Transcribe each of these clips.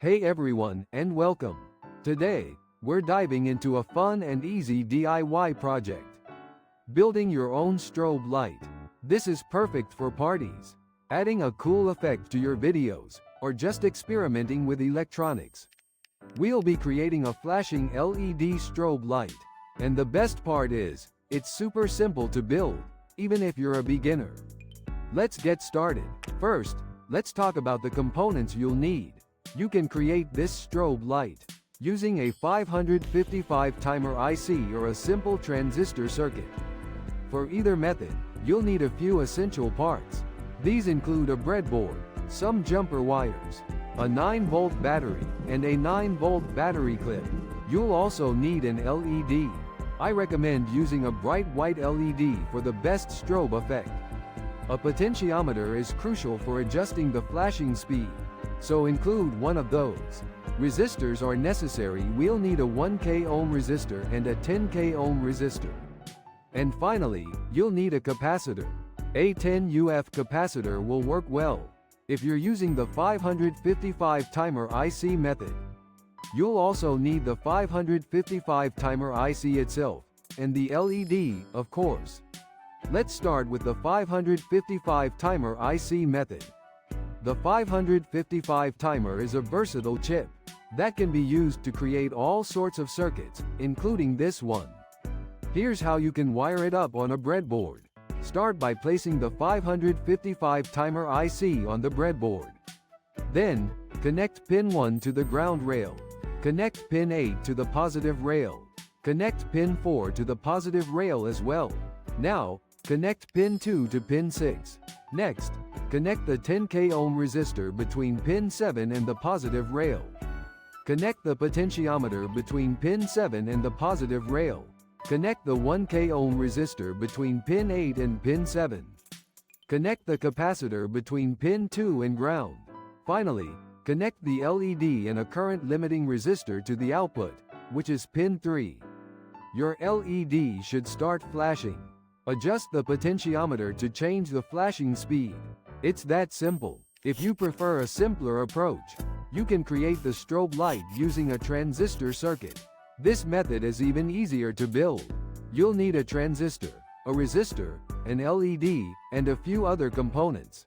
Hey everyone, and welcome. Today, we're diving into a fun and easy DIY project. Building your own strobe light. This is perfect for parties, adding a cool effect to your videos, or just experimenting with electronics. We'll be creating a flashing LED strobe light. And the best part is, it's super simple to build, even if you're a beginner. Let's get started. First, let's talk about the components you'll need. You can create this strobe light using a 555 timer IC or a simple transistor circuit. For either method, you'll need a few essential parts. These include a breadboard, some jumper wires, a 9-volt battery, and a 9-volt battery clip. You'll also need an LED. I recommend using a bright white LED for the best strobe effect. A potentiometer is crucial for adjusting the flashing speed, so include one of those. Resistors are necessary. We'll need a 1K ohm resistor and a 10K ohm resistor. And finally, you'll need a capacitor. A 10 UF capacitor will work well if you're using the 555 timer IC method. You'll also need the 555 timer IC itself, and the LED, of course. Let's start with the 555 timer IC method. The 555 timer is a versatile chip that can be used to create all sorts of circuits, including this one. Here's how you can wire it up on a breadboard. Start by placing the 555 timer IC on the breadboard. Then, connect pin 1 to the ground rail. Connect pin 8 to the positive rail. Connect pin 4 to the positive rail as well. Now, connect pin 2 to pin 6. Next, connect the 10K ohm resistor between pin 7 and the positive rail. Connect the potentiometer between pin 7 and the positive rail. Connect the 1K ohm resistor between pin 8 and pin 7. Connect the capacitor between pin 2 and ground. Finally, connect the LED and a current limiting resistor to the output, which is pin 3. Your LED should start flashing. Adjust the potentiometer to change the flashing speed. It's that simple. If you prefer a simpler approach, you can create the strobe light using a transistor circuit. This method is even easier to build. You'll need a transistor, a resistor, an LED, and a few other components.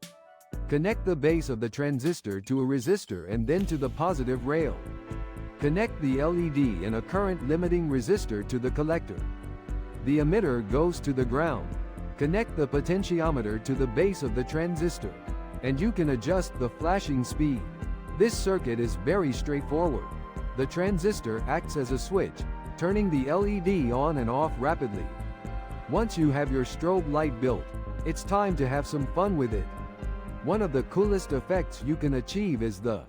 Connect the base of the transistor to a resistor and then to the positive rail. Connect the LED and a current limiting resistor to the collector. The emitter goes to the ground. Connect the potentiometer to the base of the transistor, and you can adjust the flashing speed. This circuit is very straightforward. The transistor acts as a switch, turning the LED on and off rapidly. Once you have your strobe light built, it's time to have some fun with it. One of the coolest effects you can achieve is the